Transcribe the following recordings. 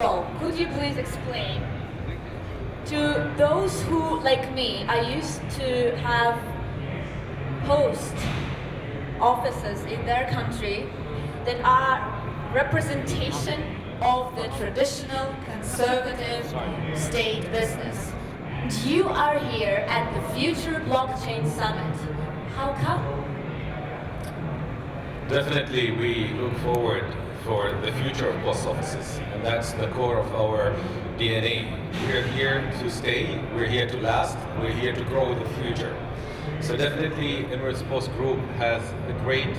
Well, could you please explain to those who, like me, I used to have host offices in their country that are representation of the traditional conservative state business. You are here at the Future Blockchain Summit. How come? Definitely, we look forward for the future of post offices, and that's the core of our DNA. We're here to stay, we're here to last, we're here to grow the future. So definitely, Emirates Post Group has a great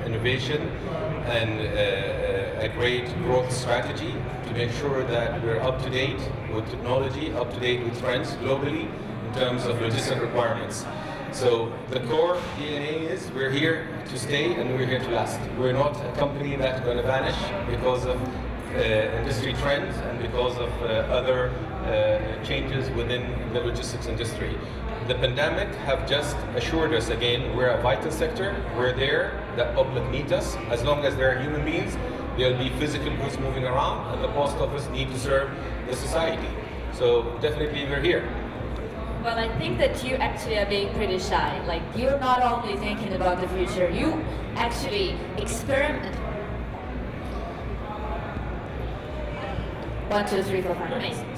innovation and a great growth strategy to make sure that we're up to date with technology, up to date with trends globally in terms of logistic requirements. So the core DNA is we're here to stay and we're here to last. We're not a company that's going to vanish because of industry trends and because of other changes within the logistics industry. The pandemic have just assured us again we're a vital sector. We're there. The public needs us. As long as there are human beings, there'll be physical goods moving around, and the post office need to serve the society. So definitely we're here. Well, I think that you actually are being pretty shy. Like, you're not only thinking about the future, you actually experiment. 1, 2, 3, 4, 5. Amazing.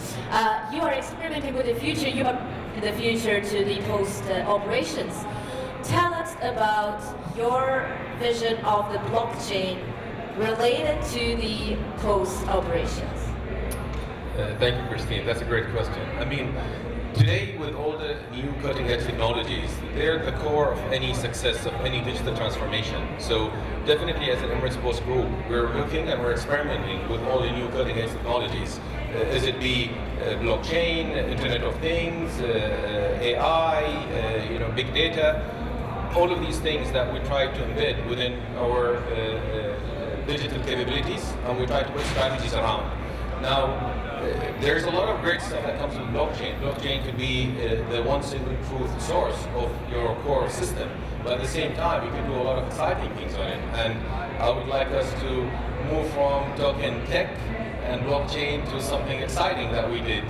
You are experimenting with the future. You are in the future to the post operations. Tell us about your vision of the blockchain related to the post operations. Thank you, Kristina. That's a great question. I mean, today, with all the new cutting-edge technologies, they're the core of any success of any digital transformation. So definitely as an Emirates Post Group, we're looking and we're experimenting with all the new cutting-edge technologies. Is it be blockchain, Internet of Things, AI, big data, all of these things that we try to embed within our digital capabilities, and we try to put strategies around. Now, there's a lot of great stuff that comes with blockchain. Blockchain could be the one single truth source of your core system, but at the same time, you can do a lot of exciting things on it. And I would like us to move from talking tech and blockchain to something exciting that we did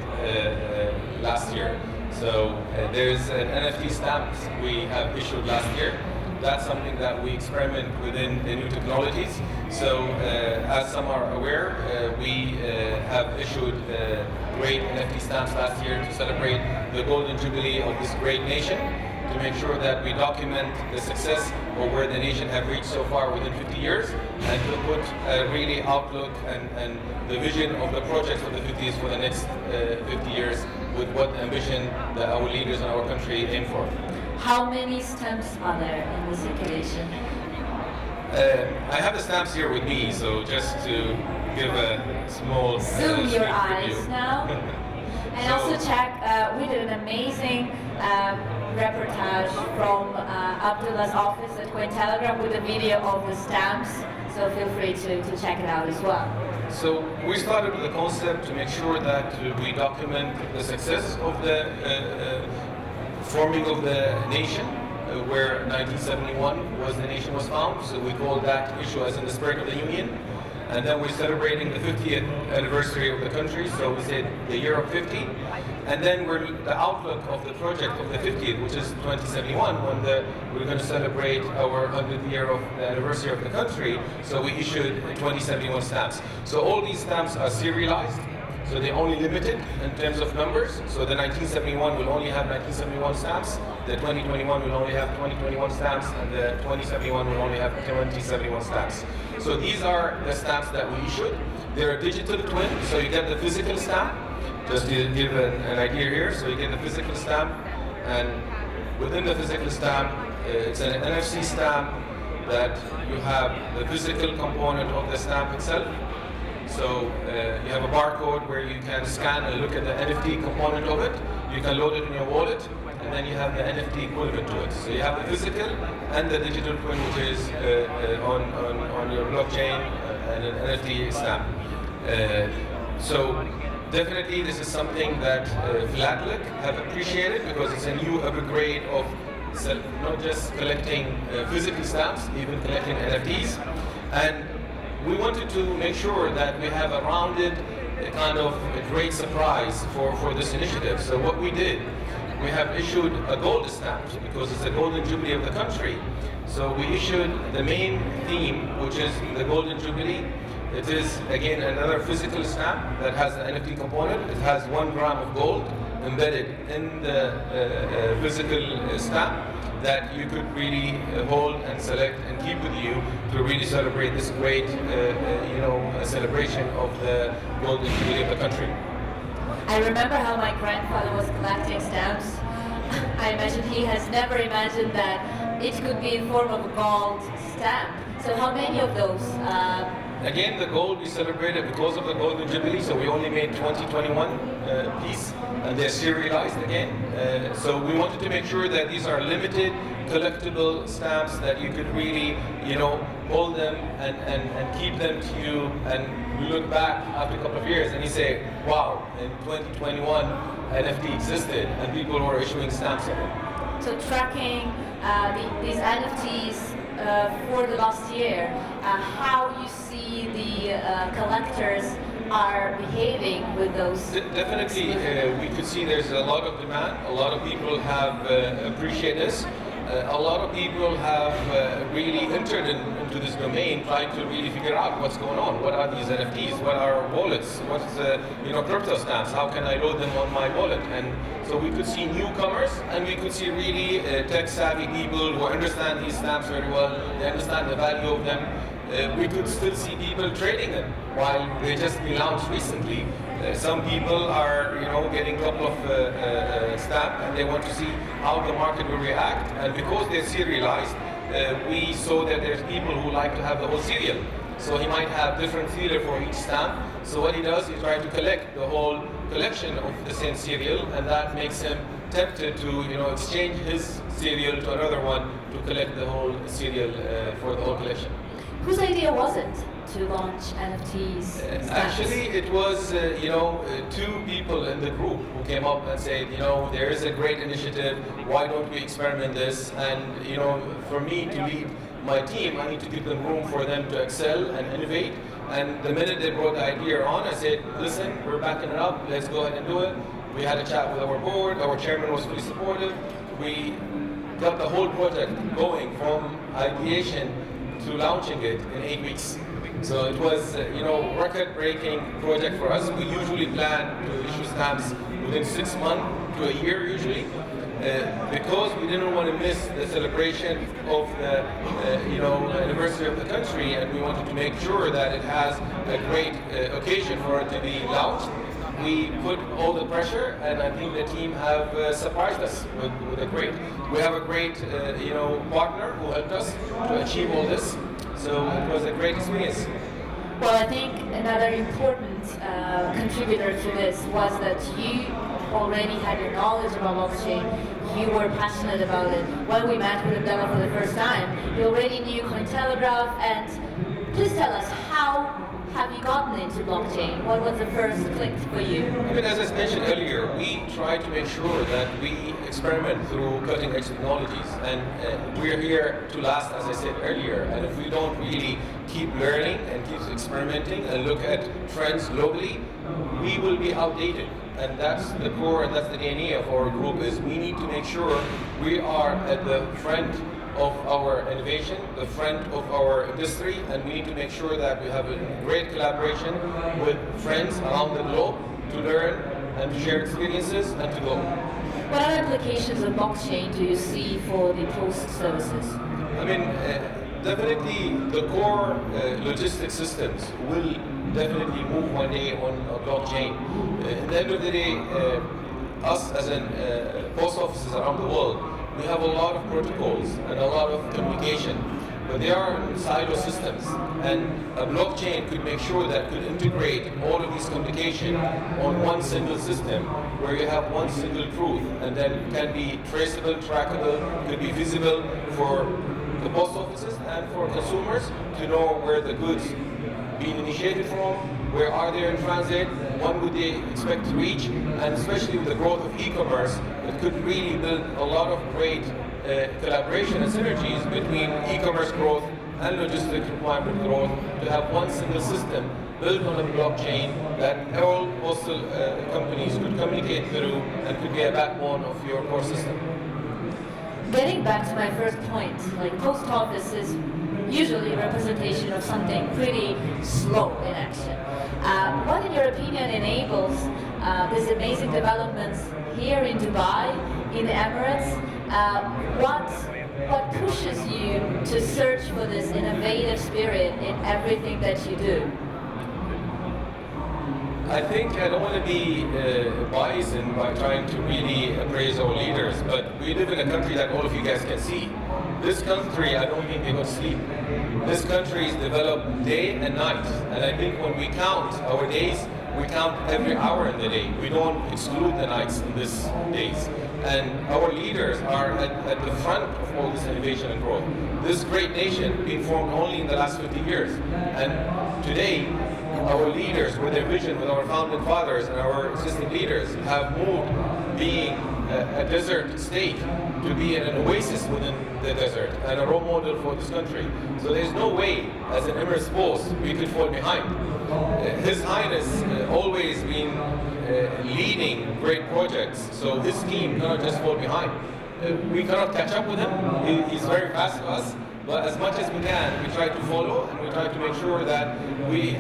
last year. So there's an NFT stamp we have issued last year. That's something that we experiment within the new technologies. So as some are aware, we have issued great NFT stamps last year to celebrate the golden jubilee of this great nation, to make sure that we document the success of where the nation have reached so far within 50 years, and to put a really outlook and the vision of the projects of the 50s for the next 50 years with what ambition that our leaders in our country aim for. How many stamps are there in the circulation? I have the stamps here with me, so just to give a small zoom your eyes preview. now. And also check, we did an amazing reportage from Abdullah's office at CoinTelegraph with a video of the stamps, so feel free to check it out as well. So we started with the concept to make sure that we document the success of the forming of the nation, where 1971 was the nation was found. So we call that issue as in the spirit of the union. And then we're celebrating the 50th anniversary of the country, so we said the year of 50. And then the outlook of the project of the 50th, which is 2071, when we're going to celebrate our 100th year of the anniversary of the country. So we issued 2071 stamps. So all these stamps are serialized. So they're only limited in terms of numbers. So the 1971 will only have 1971 stamps, the 2021 will only have 2021 stamps, and the 2071 will only have 2071 stamps. So these are the stamps that we issued. They're a digital twin, so you get the physical stamp. Just to give an idea here, so you get the physical stamp, and within the physical stamp, it's an NFC stamp that you have the physical component of the stamp itself. So you have a barcode where you can scan and look at the NFT component of it. You can load it in your wallet, and then you have the NFT equivalent to it. So you have the physical and the digital twin, which is on your blockchain and an NFT stamp. So definitely this is something that Flatlick have appreciated, because it's a new upgrade of not just collecting physical stamps, even collecting NFTs. And we wanted to make sure that we have a rounded kind of a great surprise for this initiative. So what we did, we have issued a gold stamp because it's the golden jubilee of the country. So we issued the main theme, which is the golden jubilee. It is again another physical stamp that has an NFT component. It has 1 gram of gold embedded in the physical stamp that you could really hold and select and keep with you to really celebrate this great, celebration of the golden jubilee of the country. I remember how my grandfather was collecting stamps. I imagine he has never imagined that it could be in form of a gold stamp. So how many of those? Again, the gold we celebrated because of the golden jubilee, so we only made 2021 piece, and they're serialized again. So we wanted to make sure that these are limited, collectible stamps that you could really, hold them and keep them to you, and you look back after a couple of years and you say, wow, in 2021 NFT existed and people were issuing stamps of it. So tracking these NFTs for the last year, how you see the collectors are behaving with those? Definitely, we could see there's a lot of demand. A lot of people have appreciated this. A lot of people have really entered into this domain, trying to really figure out what's going on. What are these NFTs? What are wallets? What's crypto stamps? How can I load them on my wallet? And so we could see newcomers, and we could see really tech-savvy people who understand these stamps very well. They understand the value of them. We could still see people trading them while they just been launched recently. Some people are, getting a couple of stamp, and they want to see how the market will react. And because they're serialized, we saw that there's people who like to have the whole serial. So he might have different serial for each stamp. So what he does, he tries to collect the whole collection of the same serial, and that makes him tempted to, exchange his serial to another one to collect the whole serial for the whole collection. Whose idea was it to launch NFTs? Actually, it was, 2 people in the group who came up and said, there is a great initiative, why don't we experiment this? And, for me to lead my team, I need to give them room for them to excel and innovate. And the minute they brought the idea on, I said, listen, we're backing it up, let's go ahead and do it. We had a chat with our board, our chairman was fully supportive. We got the whole project going from ideation to launching it in 8 weeks. So it was, record-breaking project for us. We usually plan to issue stamps within 6 months to a year usually, because we didn't want to miss the celebration of the, anniversary of the country, and we wanted to make sure that it has a great occasion for it to be launched. We put all the pressure, and I think the team have surprised us with a great. We have a great, partner who helped us to achieve all this. So it was a great experience. Well, I think another important contributor to this was that you already had your knowledge about blockchain. You were passionate about it. When we met with Abdulla for the first time, you already knew CoinTelegraph. And please tell us, how have you gotten into blockchain? What was the first click for you? As I mentioned earlier, we try to make sure that we experiment through cutting-edge technologies, and we're here to last, as I said earlier. And if we don't really keep learning and keep experimenting and look at trends globally, we will be outdated. And that's the core, and that's the DNA of our group, is we need to make sure we are at the front of our innovation, the front of our industry, and we need to make sure that we have a great collaboration with friends around the globe to learn and to share experiences and to go. What other applications of blockchain do you see for the post services? Definitely the core logistics systems will definitely move one day on a blockchain. At the end of the day, us as post offices around the world, we have a lot of protocols and a lot of communication, but they are silo systems, and a blockchain could make sure that could integrate all of these communication on one single system where you have one single truth, and then it can be traceable, trackable, could be visible for the post offices and for consumers to know where the goods being initiated from, where are they in transit, when would they expect to reach, and especially with the growth of e-commerce, it could really build a lot of great collaboration and synergies between e-commerce growth and logistic requirement growth to have one single system built on a blockchain that all postal companies could communicate through and could be a backbone of your core system. Getting back to my first point, like post office is usually a representation of something pretty slow in action. What, in your opinion, enables these amazing developments here in Dubai, in the Emirates? What pushes you to search for this innovative spirit in everything that you do? I think I don't want to be biased by trying to really appraise our leaders, but we live in a country that all of you guys can see. This country, I don't think they don't sleep. This country is developed day and night, and I think when we count our days, we count every hour in the day. We don't exclude the nights in these days. And our leaders are at the front of all this innovation and growth. This great nation being formed only in the last 50 years. And today, our leaders, with their vision, with our founding fathers and our existing leaders, have moved being a desert state to be an oasis within the desert and a role model for this country. So there's no way, as an Emirates post, we could fall behind. His Highness always been leading great projects, so his team cannot just fall behind. We cannot catch up with him. He's very fast to us. But as much as we can, we try to follow and we try to make sure that we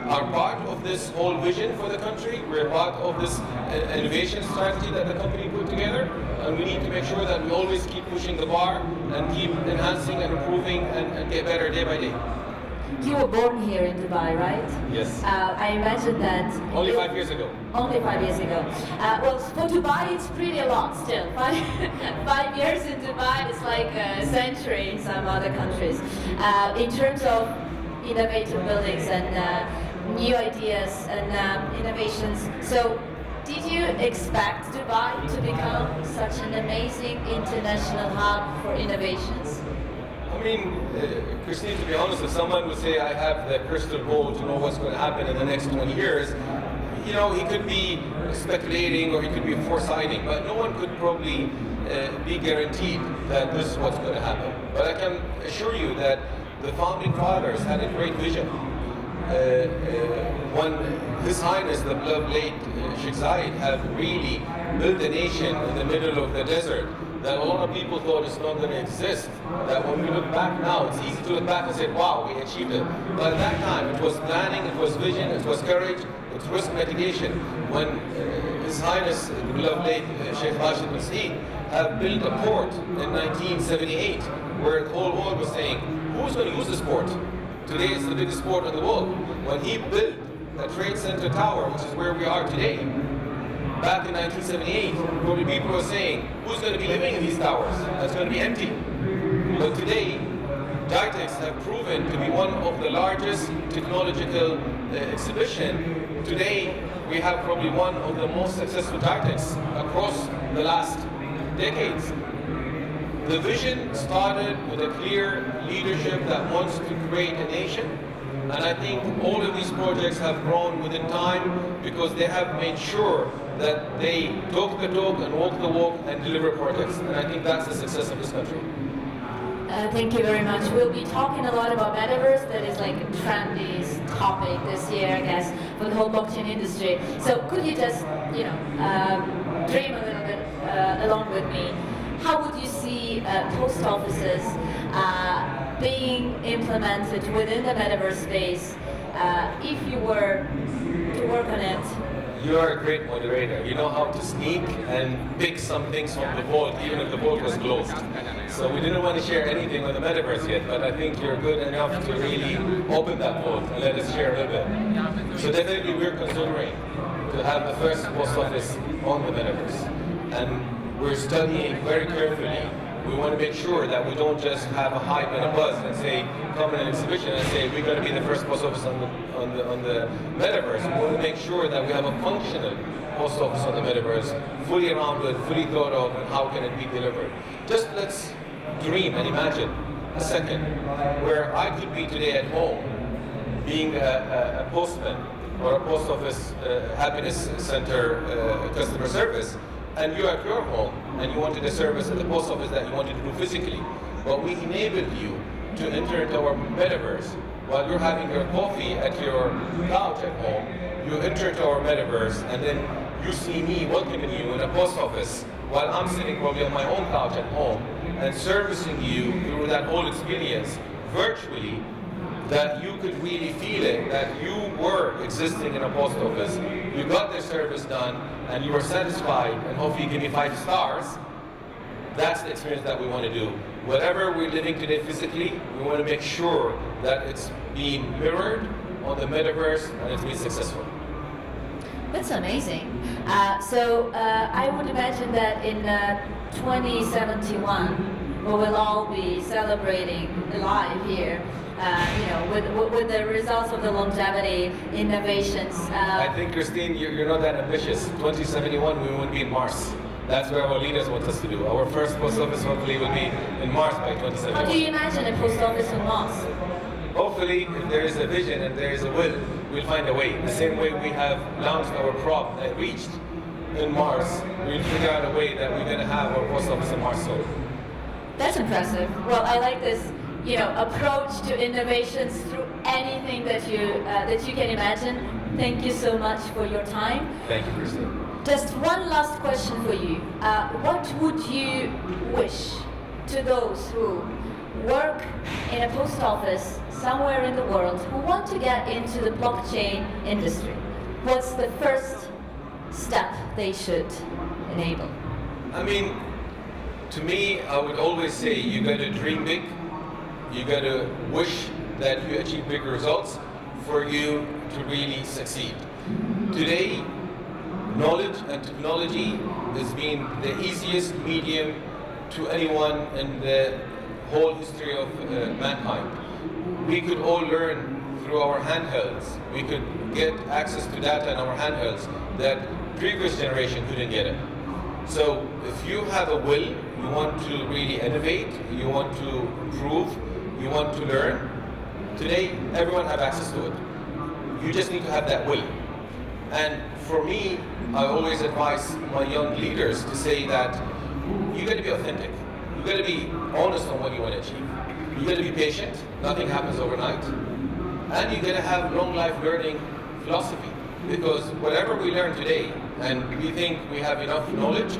are part of this whole vision for the country. We're part of this innovation strategy that the company put together. And we need to make sure that we always keep pushing the bar and keep enhancing and improving and get better day by day. You were born here in Dubai, right? Yes. I imagine that... Only 5 years ago. Only 5 years ago. Well, for Dubai, it's pretty a lot still. 5 years in Dubai is like a century in some other countries. In terms of innovative buildings and new ideas and innovations. So, did you expect Dubai to become such an amazing international hub for innovations? I mean, Kristina, to be honest, if someone would say I have the crystal ball to know what's going to happen in the next 20 years, you know, he could be speculating or he could be foresighting, but no one could probably be guaranteed that this is what's going to happen. But I can assure you that the founding fathers had a great vision. When His Highness, the beloved late Sheikh Zayed, had really built a nation in the middle of the desert, that a lot of people thought it's not going to exist. That when we look back now, it's easy to look back and say, wow, we achieved it. But at that time, it was planning, it was vision, it was courage, it was risk mitigation. When His Highness, the beloved late Sheikh Rashid Al Said, have built a port in 1978, where the whole world was saying, who's going to use this port? Today it's the biggest port in the world. When he built a Trade Center tower, which is where we are today, back in 1978, probably people were saying, who's going to be living in these towers? It's going to be empty. But today, GITEX have proven to be one of the largest technological exhibition. Today, we have probably one of the most successful GITEX across the last decades. The vision started with a clear leadership that wants to create a nation. And I think all of these projects have grown within time because they have made sure that they talk the talk and walk the walk and deliver projects. And I think that's the success of this country. Thank you very much. We'll be talking a lot about metaverse. That is like a trendy topic this year, I guess, for the whole blockchain industry. So could you just, dream a little bit along with me? How would you see post offices being implemented within the metaverse space if you were to work on it? You are a great moderator. You know how to sneak and pick some things from the vault, even if the vault was closed. So we didn't want to share anything on the metaverse yet, but I think you're good enough to really open that vault and let us share a little bit. So definitely we're considering to have the first post office on the metaverse. And we're studying very carefully. We want to make sure that we don't just have a hype and a buzz and say, come in an exhibition and say, we're going to be the first post office on the metaverse. We want to make sure that we have a functional post office on the metaverse, fully rounded, fully thought of, and how can it be delivered. Just let's dream and imagine a second where I could be today at home, being a postman or a post office happiness center customer service, and you're at your home and you wanted a service at the post office that you wanted to do physically, but we enabled you to enter into our metaverse. While you're having your coffee at your couch at home, you enter into our metaverse, and then you see me welcoming you in a post office while I'm sitting probably on my own couch at home and servicing you through that whole experience virtually, that you could really feel it, that you were existing in a post office, you got the service done, and you were satisfied, and hopefully you give me 5 stars. That's the experience that we want to do. Whatever we're living today physically, we want to make sure that it's being mirrored on the metaverse and it's being successful. That's amazing. So I would imagine that in 2071, we will all be celebrating live here, with the results of the longevity innovations. I think, Christine, you're not that ambitious. 2071, we will be in Mars. That's where our leaders want us to do. Our first post office hopefully will be in Mars by 2071. How do you imagine a post office in Mars? Hopefully, if there is a vision and there is a will, we'll find a way. The same way we have launched our prop and reached in Mars, we'll figure out a way that we're going to have our post office in Mars soon. That's impressive. Well, I like this, approach to innovations through anything that you can imagine. Thank you so much for your time. Thank you, Kristina. Just one last question for you. What would you wish to those who work in a post office somewhere in the world who want to get into the blockchain industry? What's the first step they should enable? I mean, to me, I would always say you got to dream big. You got to wish that you achieve big results for you to really succeed. Today, knowledge and technology has been the easiest medium to anyone in the whole history of mankind. We could all learn through our handhelds. We could get access to data in our handhelds that previous generation couldn't get it. So if you have a will, you want to really innovate, you want to improve, you want to learn, today everyone have access to it. You just need to have that will. And for me, I always advise my young leaders to say that you got to be authentic. You got to be honest on what you want to achieve. You got to be patient. Nothing happens overnight. And you got to have long life learning philosophy, because whatever we learn today, and we think we have enough knowledge,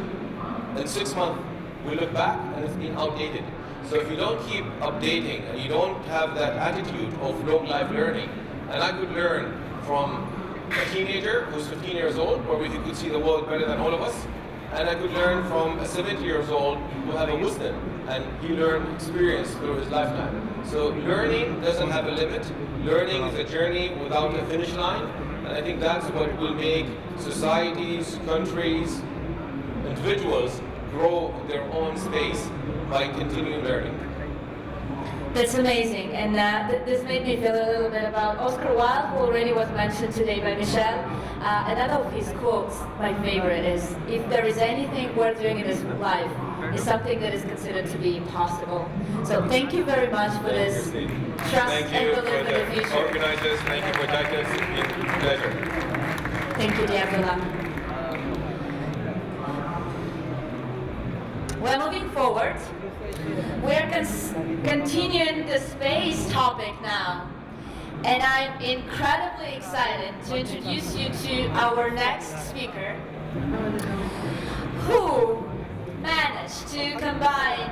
in 6 months we look back and it's been outdated. So if you don't keep updating and you don't have that attitude of long life learning, and I could learn from a teenager who's 15 years old, probably he could see the world better than all of us, and I could learn from a 70 years old who have a wisdom, and he learned experience through his lifetime. So learning doesn't have a limit. Learning is a journey without a finish line, and I think that's what will make societies, countries, individuals grow in their own space by continuing learning. That's amazing, and this made me feel a little bit about Oscar Wilde, who already was mentioned today by Michelle. Another of his quotes, my favorite, is, "If there is anything worth doing in this life, it's something that is considered to be impossible." So thank you very much for this trust Thank and you belief for in the the future. organizers. Thank you for inviting us. It's been a pleasure. Thank you, dear Abdulla. We're moving forward. We're continuing the space topic now. And I'm incredibly excited to introduce you to our next speaker, who managed to combine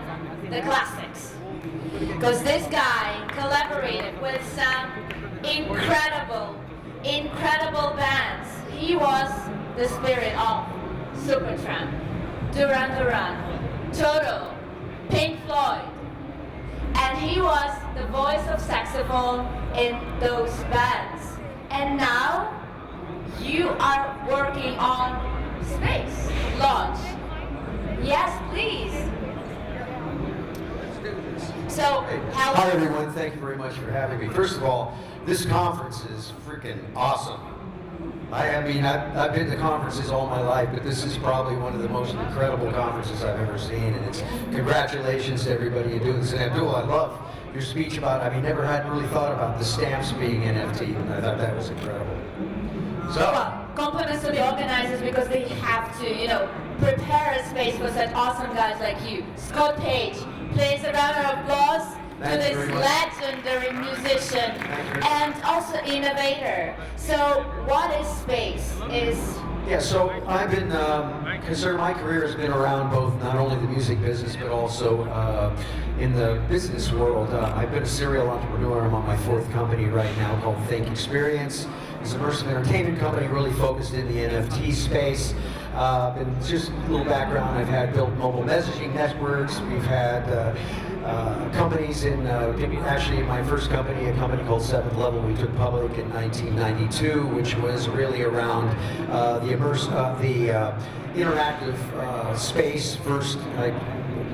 the classics. Because this guy collaborated with some incredible bands. He was the spirit of Supertramp, Duran Duran, Toto, Pink Floyd, and he was the voice of saxophone in those bands. And now you are working on space launch. Yes, please. So, Hi everyone, thank you very much for having me. First of all, this conference is freaking awesome. I mean, I've been to conferences all my life, but this is probably one of the most incredible conferences I've ever seen, and it's congratulations to everybody who do this. And Abdulla, I love your speech about, never had really thought about the stamps being NFT, and I thought that was incredible. So, well, compliments to the organizers, because they have to, prepare a space for such awesome guys like you. Scott Page, please a round of applause to this legendary musician and also innovator. So what is space? Yeah, so I've been concerned. My career has been around both not only the music business but also in the business world. I've been a serial entrepreneur. I'm on my 4th company right now called Think Experience. It's an immersive entertainment company really focused in the NFT space. And just a little background, I've had built mobile messaging networks. We've had companies actually in my first company, a company called 7th Level, we took public in 1992, which was really around the interactive space first. I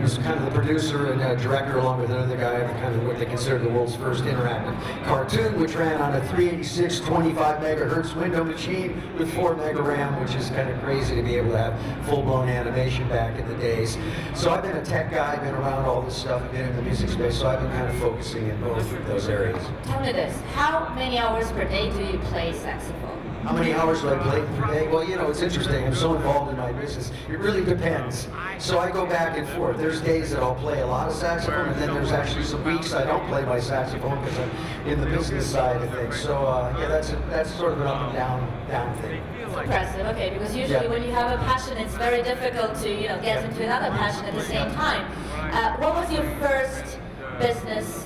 was kind of the producer and director along with another guy of kind of what they consider the world's first interactive cartoon, which ran on a 386 25 megahertz window machine with 4 mega RAM, which is kind of crazy to be able to have full-blown animation back in the days. So I've been a tech guy, been around all this stuff, been in the music space, so I've been kind of focusing in both of those areas. Tell me this, how many hours per day do you play saxophone? How many hours do I play per day? Well, you know, it's interesting. I'm so involved in my business. It really depends. So I go back and forth. There's days that I'll play a lot of saxophone, and then there's actually some weeks I don't play my saxophone because I'm in the business side of things. So yeah, that's sort of an up and down thing. It's impressive. Okay, because usually when you have a passion, it's very difficult to get into another passion at the same time. What was your first business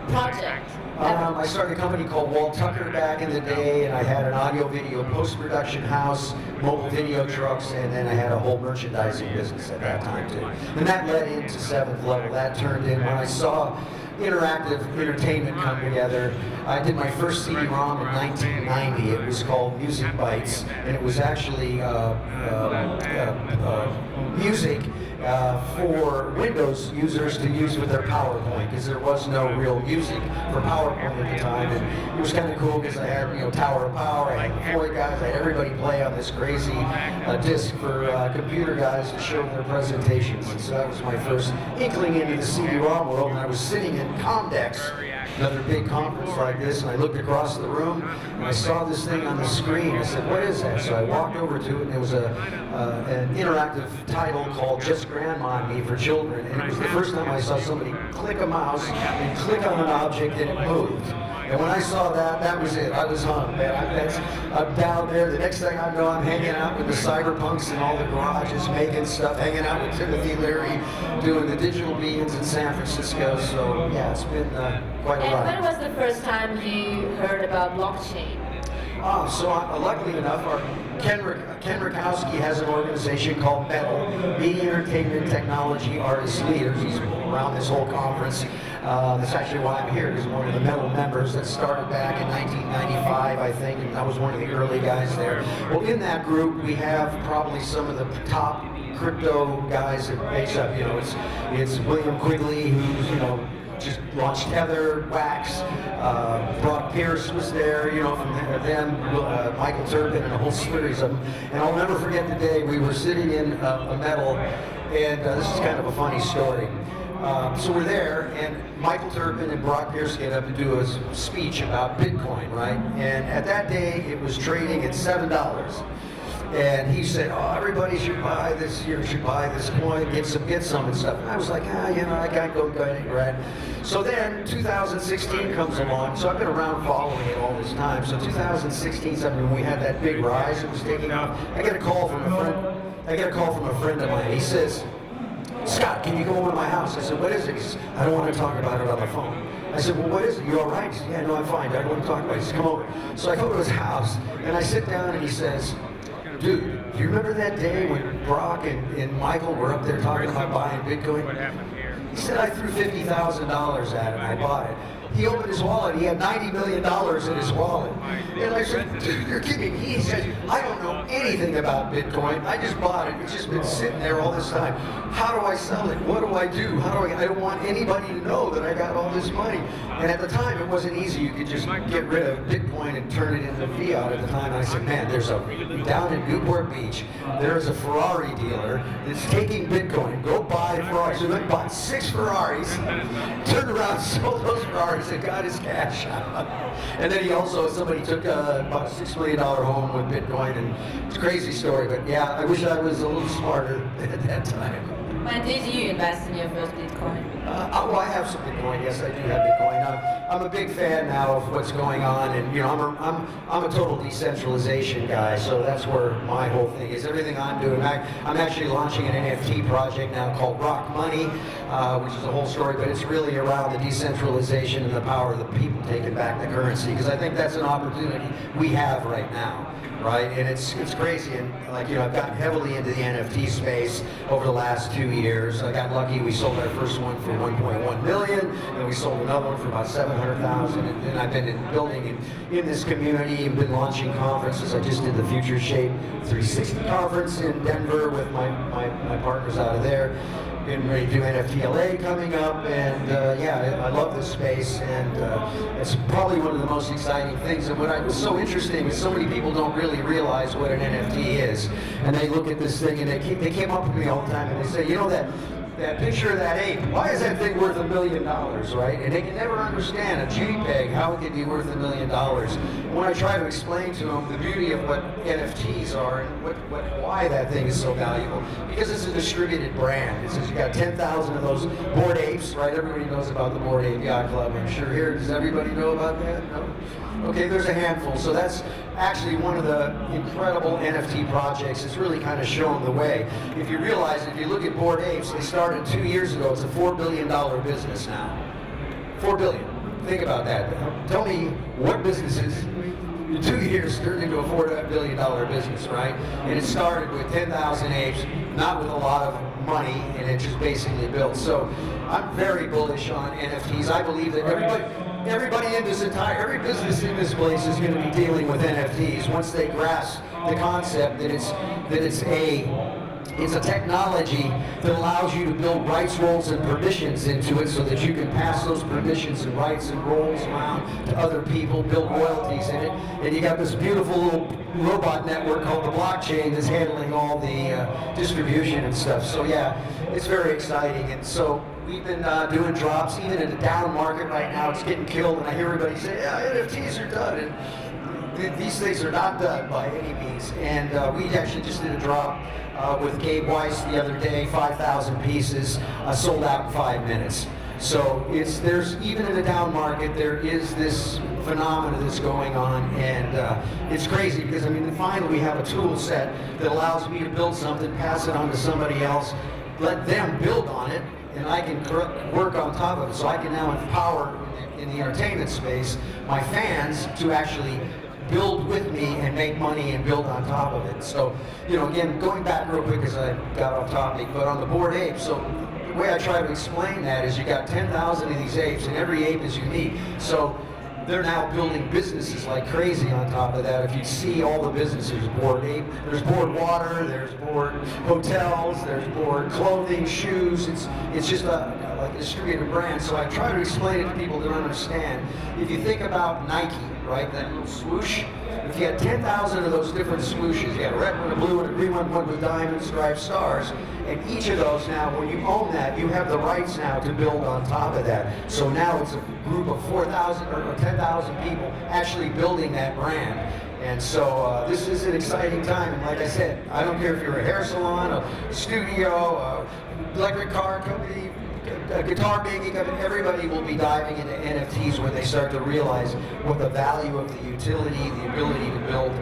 project? I started a company called Walt Tucker back in the day, and I had an audio-video post-production house, mobile video trucks, and then I had a whole merchandising business at that time too. And that led into 7th Level. That turned in when I saw interactive entertainment come together. I did my first CD-ROM in 1990. It was called Music Bites, and it was actually music for Windows users to use with their PowerPoint, because there was no real music for PowerPoint at the time. And it was kind of cool because I had Tower of Power, I had Floyd guys, I had everybody play on this crazy disc for computer guys to show their presentations. And so that was my first inkling into the CD-ROM world. And I was sitting in Comdex, another big conference like this, and I looked across the room and I saw this thing on the screen. I said, what is that? So I walked over to it, and it was an interactive title called Just Grandma and Me for children. And it was the first time I saw somebody click a mouse and click on an object and it moved. And when I saw that, that was it. I was hung, man. I'm down there. The next thing I know, I'm hanging out with the cyberpunks in all the garages, making stuff, hanging out with Timothy Leary, doing the digital beans in San Francisco. So yeah, it's been quite a lot. And when was the first time you heard about blockchain? So luckily enough, Ken Rakowski has an organization called METAL, Media Entertainment Technology Artist Leaders. He's around this whole conference. That's actually why I'm here, because one of the METAL members that started back in 1995, I think, and I was one of the early guys there. Well, in that group, we have probably some of the top crypto guys that makes up. It's William Quigley, who's just launched Tether, Wax. Brock Pierce was there, from them, Michael Turpin, and a whole series of them. And I'll never forget the day we were sitting in a metal, and this is kind of a funny story. So we're there, and Michael Turpin and Brock Pierce get up to do a speech about Bitcoin, right? And at that day, it was trading at $7. And he said, oh, everybody should buy this, should buy this coin, get some and stuff. And I was like, I can't go get it, right? So then 2016 comes along, so I've been around following it all this time. So 2016, when we had that big rise, it was taking off. I get a call from a friend of mine. He says, Scott, can you go over to my house? I said, what is it? He says, I don't want to talk about it on the phone. I said, well, what is it? You all right? He said, yeah, no, I'm fine. I don't want to talk about it. He said, come over. So I go to his house, and I sit down, and he says, dude, do you remember that day when Brock and Michael were up there talking about buying Bitcoin? He said, I threw $50,000 at it and I bought it. He opened his wallet, he had $90 million in his wallet. And I said, dude, you're kidding me. He said, I don't know anything about Bitcoin. I just bought it. It's just been sitting there all this time. How do I sell it? What do I do? I don't want anybody to know that I got all this money. And at the time, it wasn't easy. You could just get rid of Bitcoin and turn it into fiat at the time. And I said, man, down in Newport Beach, there's a Ferrari dealer that's taking Bitcoin. Go buy a Ferrari. So he went and bought 6 Ferraris, turned around, sold those Ferraris, and got his cash out. And then somebody took about a $6 million home with Bitcoin, and it's a crazy story. But yeah, I wish I was a little smarter at that time. When did you invest in your first Bitcoin? Well, I have some Bitcoin. Yes, I do have Bitcoin. I'm a big fan now of what's going on, and you know, I'm a total decentralization guy. So that's where my whole thing is. Everything I'm doing, I'm actually launching an NFT project now called Rock Money, which is a whole story, but it's really around the decentralization and the power of the people taking back the currency, because I think that's an opportunity we have right now. Right, and it's crazy, and like, you know, I've gotten heavily into the NFT space over the last 2 years. I got lucky; we sold our first one for 1.1 million, and we sold another one for about 700,000. And I've been building in this community and been launching conferences. I just did the Future Shape 360 conference in Denver with my partners out of there. Getting ready to do NFT LA coming up, and yeah, I love this space, and it's probably one of the most exciting things. And what was so interesting is so many people don't really realize what an NFT is, and they look at this thing and they came up with me all the time and they say, you know, that picture of that ape, why is that thing worth $1 million, right? And they can never understand a JPEG, how it could be worth $1 million. When I try to explain to them the beauty of what NFTs are and why that thing is so valuable, because it's a distributed brand. It says you got 10,000 of those Bored Apes, right? Everybody knows about the Bored Ape Yacht Club, I'm sure here. Does everybody know about that? No? Okay, there's a handful. So that's actually one of the incredible NFT projects. It's really kind of shown the way. If you realize, if you look at Bored Apes, they started 2 years ago. It's a $4 billion business now. $4 billion. Think about that. Tell me what businesses in 2 years turned into a $4 billion business, right? And it started with 10,000 apes, not with a lot of money, and it just basically built. So I'm very bullish on NFTs. I believe that everybody in this every business in this place is going to be dealing with NFTs once they grasp the concept that it's a technology that allows you to build rights, roles, and permissions into it so that you can pass those permissions and rights and roles around to other people, build royalties in it. And you got this beautiful little robot network called the blockchain that's handling all the distribution and stuff. So yeah, it's very exciting. And so we've been doing drops, even in a down market right now. It's getting killed, and I hear everybody say, yeah, NFTs are done. And these things are not done by any means. And we actually just did a drop with Gabe Weiss the other day, 5,000 pieces, sold out in 5 minutes. So there's even in a down market, there is this phenomena that's going on, and it's crazy because, I mean, finally we have a tool set that allows me to build something, pass it on to somebody else, let them build on it, and I can work on top of it. So I can now empower, in the entertainment space, my fans to actually build with me and make money and build on top of it. So, you know, again, going back real quick because I got off topic, but on the Bored Ape, so the way I try to explain that is you got 10,000 of these apes, and every ape is unique. So they're now building businesses like crazy on top of that. If you see all the businesses, Bored Ape, there's Bored Water, there's Bored Hotels, there's Bored Clothing, shoes. It's just like a distributed brand. So I try to explain it to people that understand. If you think about Nike, right, that little swoosh, if you had 10,000 of those different swooshes, you had a red one, a blue one, a green one with diamonds, striped stars, and each of those now, when you own that, you have the rights now to build on top of that. So now it's a group of 4,000 or 10,000 people actually building that brand. And so this is an exciting time. And like I said, I don't care if you're a hair salon, a studio, electric car company, a guitar making company, everybody will be diving into NFTs when they start to realize what the value of the utility, the ability to build,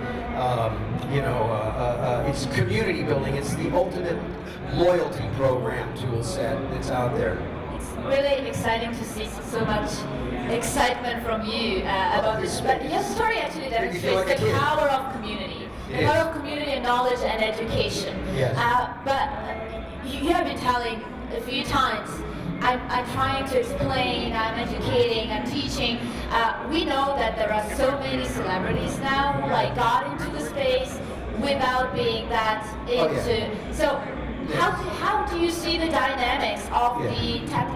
it's community building. It's the ultimate loyalty program tool set that's out there. It's really exciting to see so much excitement from you about this. But your story actually demonstrates the power of community. The power of community and knowledge and education. Yes. But you have been telling a few times, I'm trying to explain, I'm educating, I'm teaching. We know that there are so many celebrities now who got into the space without being that into. So how do you see the dynamics of the tech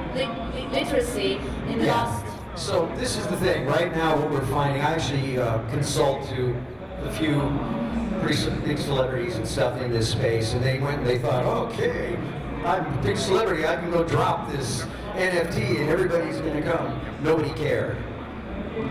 literacy in the last? So this is the thing. Right now, what we're finding, I actually consult to a few pretty big celebrities and stuff in this space, and they went and they thought, okay, I'm a big celebrity, I can go drop this NFT and everybody's going to come. Nobody cared.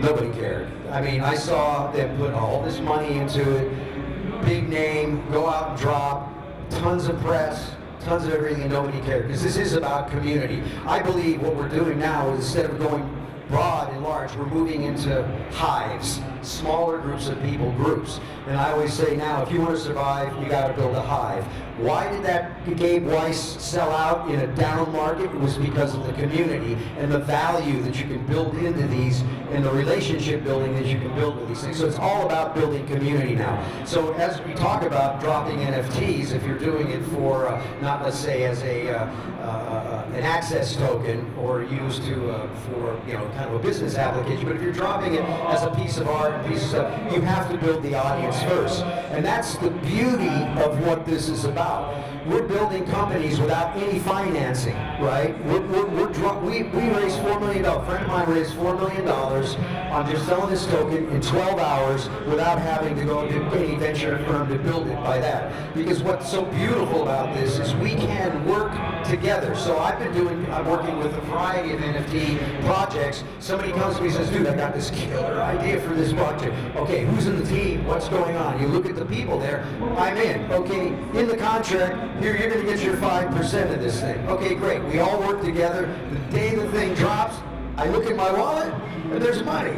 Nobody cared. I mean, I saw them put all this money into it, big name, go out and drop, tons of press, tons of everything and nobody cared, because this is about community. I believe what we're doing now is, instead of going broad and large, we're moving into hives, smaller groups of people, groups. And I always say now, if you want to survive, you got to build a hive. Why did that Gabe Weiss sell out in a down market? It was because of the community and the value that you can build into these, and the relationship building that you can build with these things. So it's all about building community now. So as we talk about dropping NFTs, if you're doing it for, not let's say as an access token, or used to for kind of a business application, but if you're dropping it as a piece of art, you have to build the audience first, and that's the beauty of what this is about. We're building companies without any financing, right? We raised $4 million. A friend of mine raised $4 million on just selling this token in 12 hours without having to go to any venture firm to build it by that. Because what's so beautiful about this is we can work together. So I'm working with a variety of NFT projects. Somebody comes to me and says, dude, I got this killer idea for this project. Okay, who's in the team? What's going on? You look at the people there, I'm in. Okay, in the contract, here, you're going to get your 5% of this thing. Okay, great. We all work together. The day the thing drops, I look at my wallet, and there's money.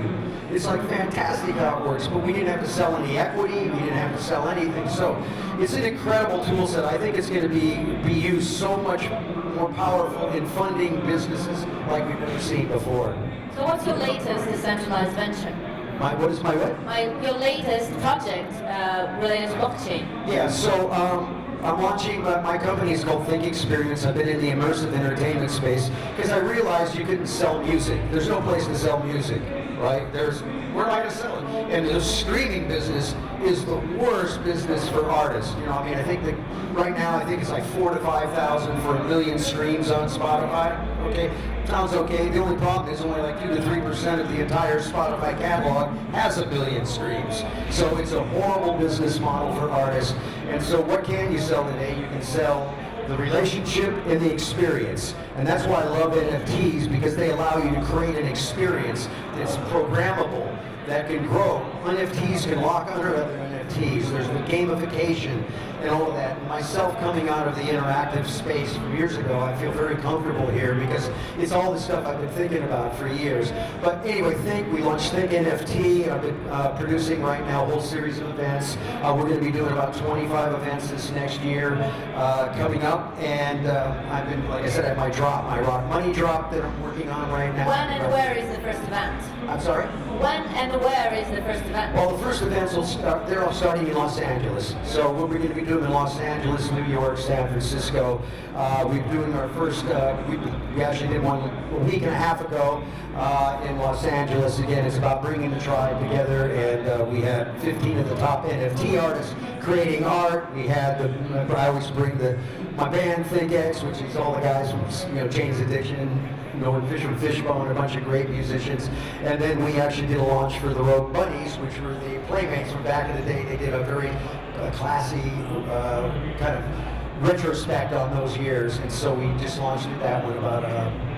It's like fantastic how it works, but we didn't have to sell any equity. We didn't have to sell anything. So it's an incredible tool set. I think it's going to be used so much more powerful in funding businesses like we've never seen before. So what's your latest decentralized venture? What is my what? Your latest project related to blockchain. Yeah, so I'm launching, my company is called Think Experience. I've been in the immersive entertainment space because I realized you couldn't sell music. There's no place to sell music, right? Where am I going to sell it? And the streaming business is the worst business for artists. I think that right now, I think it's like 4,000 to 5,000 for 1 million streams on Spotify. Okay, sounds okay. The only problem is only like 2 to 3% of the entire Spotify catalog has 1 billion streams. So it's a horrible business model for artists. And so what can you sell today? You can sell the relationship and the experience. And that's why I love NFTs, because they allow you to create an experience that's programmable, that can grow. NFTs can lock under other NFTs. There's the gamification and all of that. Myself, coming out of the interactive space from years ago, I feel very comfortable here because it's all the stuff I've been thinking about for years. But anyway, we launched Think NFT. I've been producing right now a whole series of events. We're going to be doing about 25 events this next year coming up. And I've been, like I said, at my Rock Money drop that I'm working on right now. When and where is the first event? I'm sorry? When and where is the first event? Well, the first events they're all starting in Los Angeles. So what we're going to be doing in Los Angeles, New York, San Francisco. We're doing our first, we actually did one a week and a half ago in Los Angeles. Again, it's about bringing the tribe together, and we had 15 of the top NFT artists creating art. We had I always bring my band ThinkX, which is all the guys from Jane's Addiction, Fisher Fishbone, a bunch of great musicians. And then we actually did a launch for the Rogue Bunnies, which were the Playmates from back in the day. They did a very classy kind of retrospect on those years. And so we just launched that one about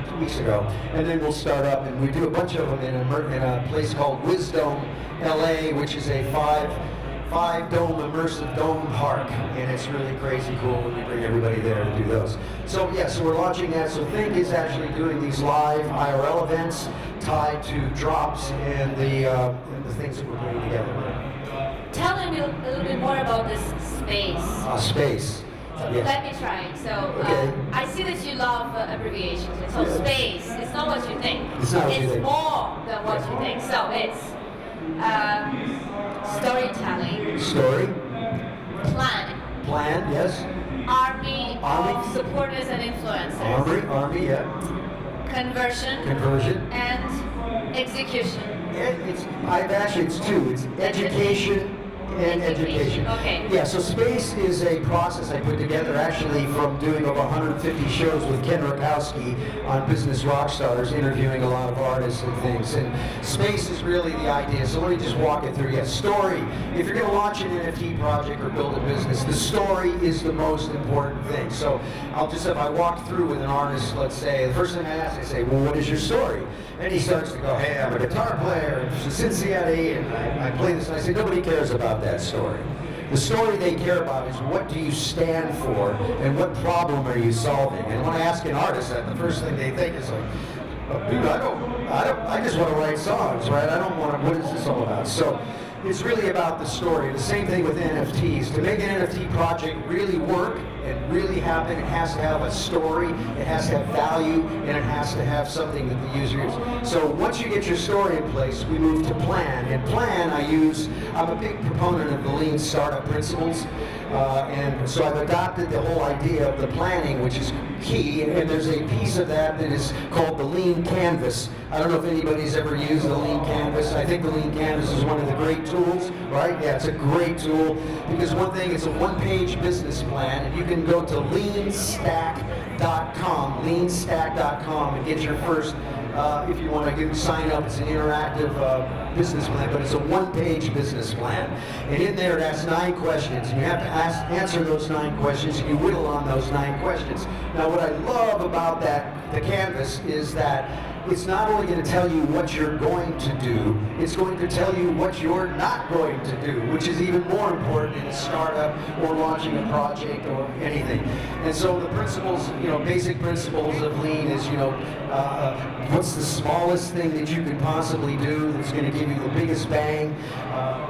2 weeks ago. And then we'll start up, and we do a bunch of them in a place called Wisdom, LA, which is a five-dome immersive dome park, and it's really crazy cool when we bring everybody there to do those. So yeah, so we're launching that. So Think is actually doing these live IRL events tied to drops and the things that we're putting together. Tell me a little bit more about this space. Space. So Yes. let me try. So Okay. I see that you love abbreviations. So Yeah. space, it's not what you think. It's not what you think. More than what you think. So it's storytelling. Story. Plan, Yes. army Army. of supporters and influencers, Army, yeah. conversion, and execution. It's two. It's education and education. Okay. Yeah, so Space is a process I put together actually from doing over 150 shows with Ken Rakowski on Business Rockstars, interviewing a lot of artists and things. And Space is really the idea. So let me just walk it through. Yeah, story. If you're going to launch an NFT project or build a business, the story is the most important thing. So if I walk through with an artist, let's say, the first thing I ask, I say, well, what is your story? And he starts to go, hey, I'm a guitar player from Cincinnati, and I play this, and I say, nobody cares about that story. The story they care about is what do you stand for and what problem are you solving? And when I ask an artist that, the first thing they think is like, oh, dude, I just want to write songs, right? I don't want to, what is this all about? So it's really about the story. The same thing with NFTs. To make an NFT project really work and really happen, it has to have a story, it has to have value, and it has to have something that the user uses. So once you get your story in place, we move to plan. And plan, I'm a big proponent of the lean startup principles. And so I've adopted the whole idea of the planning, which is key, and there's a piece of that is called the lean canvas. I don't know if anybody's ever used the lean canvas. I think the lean canvas is one of the great tools, right? Yeah, it's a great tool because one thing, it's a one-page business plan, and you can go to leanstack.com and get your first, if you want to sign up, it's an interactive business plan, but it's a one-page business plan. And in there, it asks 9 questions, and you have to answer those 9 questions, and you whittle on those 9 questions. Now, what I love about the canvas is that it's not only going to tell you what you're going to do, it's going to tell you what you're not going to do, which is even more important in a startup or launching a project or anything. And so the principles, basic principles of lean is, what's the smallest thing that you can possibly do that's going to give you the biggest bang?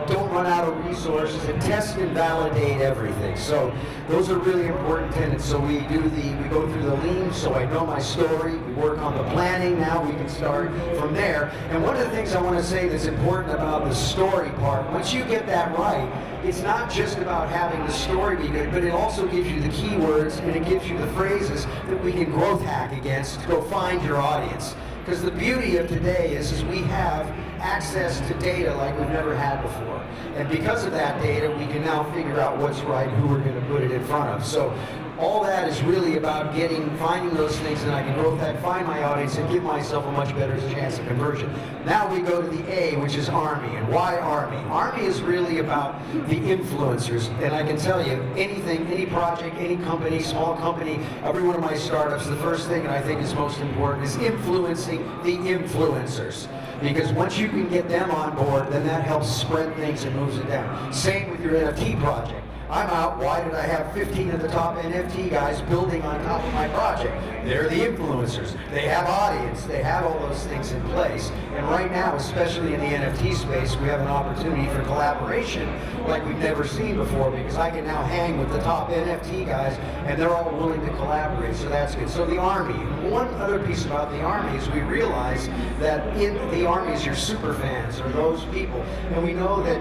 Don't run out of resources, and test and validate everything. So those are really important tenets. So we go through the lean, so I know my story. We work on the planning. Now we can start from there. And one of the things I want to say that's important about the story part, once you get that right, it's not just about having the story be good, but it also gives you the keywords and it gives you the phrases that we can growth hack against to go find your audience. Because the beauty of today is we have access to data like we've never had before. And because of that data, we can now figure out what's right, who we're going to put it in front of. So all that is really about finding those things that I can growth hack, find my audience, and give myself a much better chance of conversion. Now we go to the A, which is Army. And why Army? Army is really about the influencers. And I can tell you, anything, any project, any company, small company, every one of my startups, the first thing that I think is most important is influencing the influencers. Because once you can get them on board, then that helps spread things and moves it down. Same with your NFT project. I'm out, why did I have 15 of the top NFT guys building on top of my project? They're the influencers. They have audience. They have all those things in place. And right now, especially in the NFT space, we have an opportunity for collaboration like we've never seen before, because I can now hang with the top NFT guys and they're all willing to collaborate, so that's good. So the Army. One other piece about the Army is we realize that in the Army is your super fans, or those people. And we know that,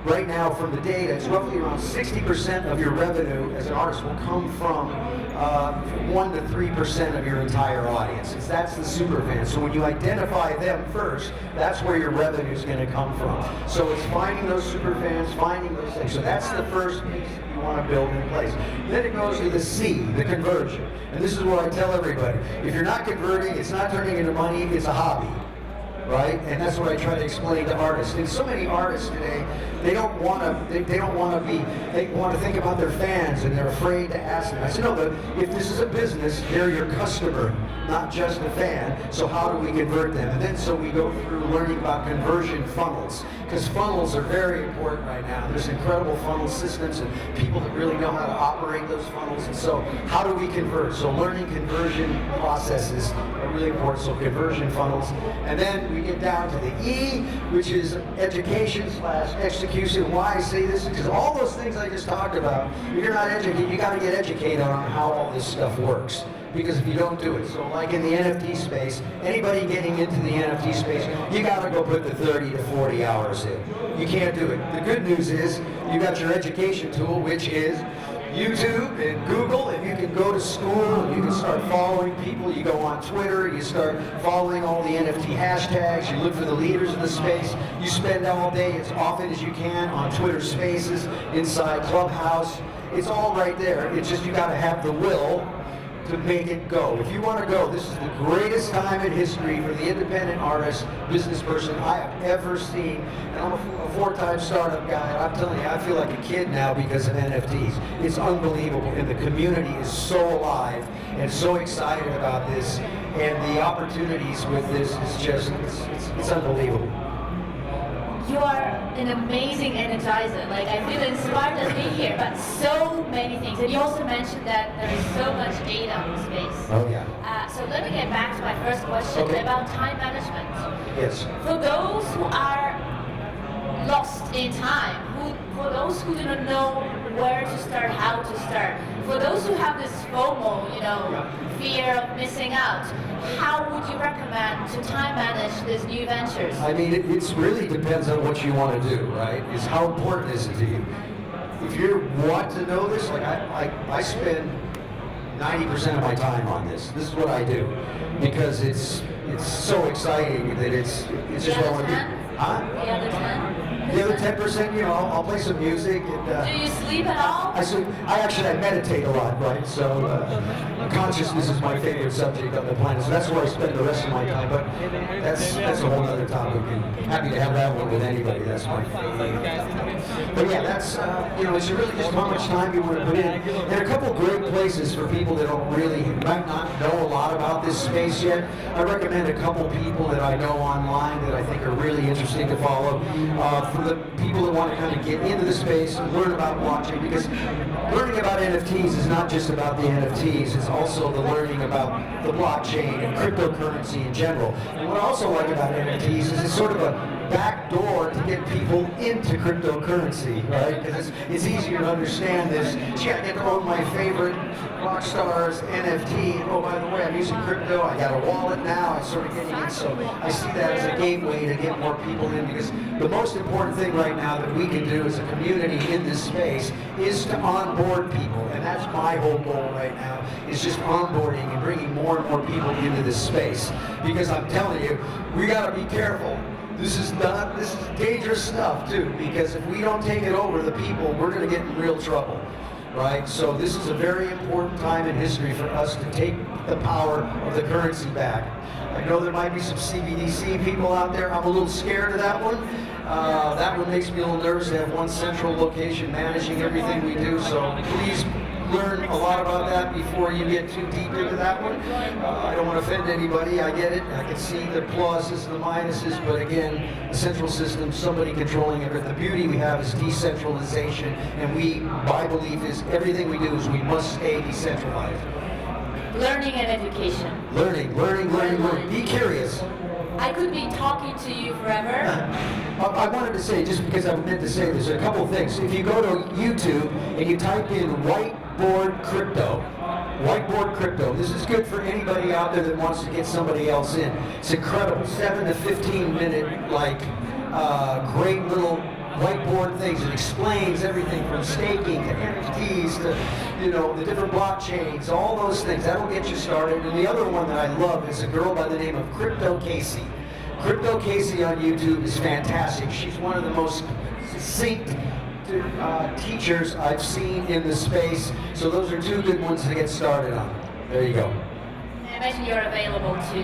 right now from the data, it's roughly around 60% of your revenue as an artist will come from 1 to 3% of your entire audience. That's the super fans. So when you identify them first, that's where your revenue is going to come from. So it's finding those super fans, finding those things. So that's the first piece you want to build in place. Then it goes to the C, the conversion. And this is what I tell everybody. If you're not converting, it's not turning into money, it's a hobby. Right? And that's what I try to explain to artists. And so many artists today, they want to think about their fans, and they're afraid to ask them. I said, no, but if this is a business, they're your customer, not just a fan. So how do we convert them? And then so we go through learning about conversion funnels, because funnels are very important right now. There's incredible funnel systems and people that really know how to operate those funnels. And so how do we convert? So learning conversion processes are really important. So conversion funnels. And then we get down to the E, which is education/execution. Why I say this is because all those things I just talked about, if you're not educated, you got to get educated on how all this stuff works. Because if you don't do it, so like in the NFT space, anybody getting into the NFT space, you got to go put the 30 to 40 hours in. You can't do it. The good news is you got your education tool, which is YouTube and Google, and you can go to school and you can start following people. You go on Twitter, you start following all the NFT hashtags, you look for the leaders in the space. You spend all day as often as you can on Twitter Spaces, inside Clubhouse. It's all right there. It's just you got to have the will to make it go. If you want to go, this is the greatest time in history for the independent artist, business person I have ever seen. And I'm a 4-time startup guy, and I'm telling you, I feel like a kid now because of NFTs. It's unbelievable, and the community is so alive and so excited about this, and the opportunities with this is just, it's unbelievable. you are an amazing energizer. Like, I feel inspired to be here, but so many things. And you also mentioned that there is so much data in space. Oh, yeah. So let me get back to my first question about time management. Yes. For those who are lost in time, for those who do not know where to start, how to start, for those who have this FOMO, fear of missing out, how would you recommend to time manage these new ventures? I mean, it really depends on what you want to do, right? Is how important is it to you? If you want to know this, like I spend 90% of my time on this. This is what I do because it's so exciting that it's just what I want to do. Huh? The other 10? The other 10%, I'll play some music. And, do you sleep at all? I sleep. I meditate a lot, right? So consciousness is my favorite subject on the planet. So that's where I spend the rest of my time. But that's a whole other topic. And happy to have that one with anybody. That's my favorite. But yeah, that's it's really just how much time you want to put in. And a couple great places for people that might not know a lot about this space yet. I recommend a couple people that I know online that I think are really interesting to follow. For the people that want to kind of get into the space and learn about blockchain, because learning about NFTs is not just about the NFTs, it's also the learning about the blockchain and cryptocurrency in general. And what I also like about NFTs is it's sort of a back door to get people into cryptocurrency, right? Because it's easier to understand this. Gee, I get to own my favorite rock stars NFT. Oh, by the way, I'm using crypto. I got a wallet now. I'm sort of getting in. So I see that as a gateway to get more people in, because the most important thing right now that we can do as a community in this space is to onboard people. And that's my whole goal right now, is just onboarding and bringing more and more people into this space. Because I'm telling you, we got to be careful. This is dangerous stuff too, because if we don't take it over the people, we're going to get in real trouble, right? So this is a very important time in history for us to take the power of the currency back. I know there might be some CBDC people out there. I'm a little scared of that one. That one makes me a little nervous to have one central location managing everything we do, so please learn a lot about that before you get too deep into that one. I don't want to offend anybody, I get it. I can see the pluses and the minuses, but again, the central system, somebody controlling it. The beauty we have is decentralization, and my belief is everything we do is we must stay decentralized. Learning and education. Learning. Be curious. I could be talking to you forever. I wanted to say, just because I meant to say this, a couple things. If you go to YouTube and you type in whiteboard crypto, this is good for anybody out there that wants to get somebody else in. It's incredible, 7 to 15 minute, great little whiteboard things. It explains everything from staking to NFTs to, the different blockchains, all those things. That'll get you started. And the other one that I love is a girl by the name of Crypto Casey. Crypto Casey on YouTube is fantastic. She's one of the most succinct teachers I've seen in the space. So those are two good ones to get started on. There you go. I imagine you're available to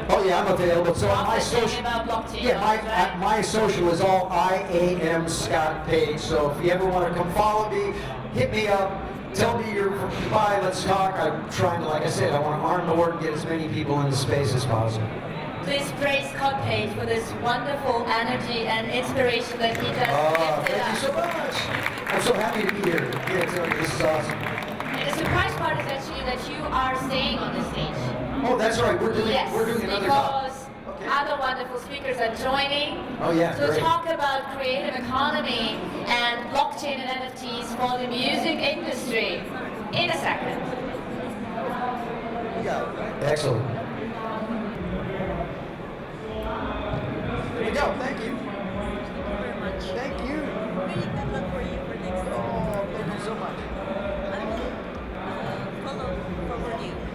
Oh yeah, I'm available. So on my social, about blockchain. yeah, my social is all IAM Scott Page. So if you ever want to come follow me, hit me up. Tell me you're from Dubai. Let's talk. I'm trying to, like I said, I want to arm the world and get as many people in the space as possible. Please praise Scott Page for this wonderful energy and inspiration that he just gifted Thank you so much. I'm so happy to be here. Yeah, this is awesome. And the surprise part is actually that you are staying on the stage. Oh, that's right. We're doing another talk. Because other wonderful speakers are joining great. Talk about creative economy and blockchain and NFTs for the music industry in a second. Excellent. There you go. Thank you. Thank you. Oh, thank you so much.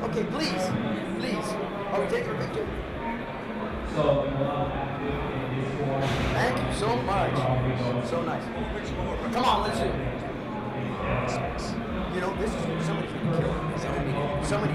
Okay, please. Oh, take your picture. Thank you so much. So nice. Come on, let's do it. This is somebody's gonna kill it. Somebody.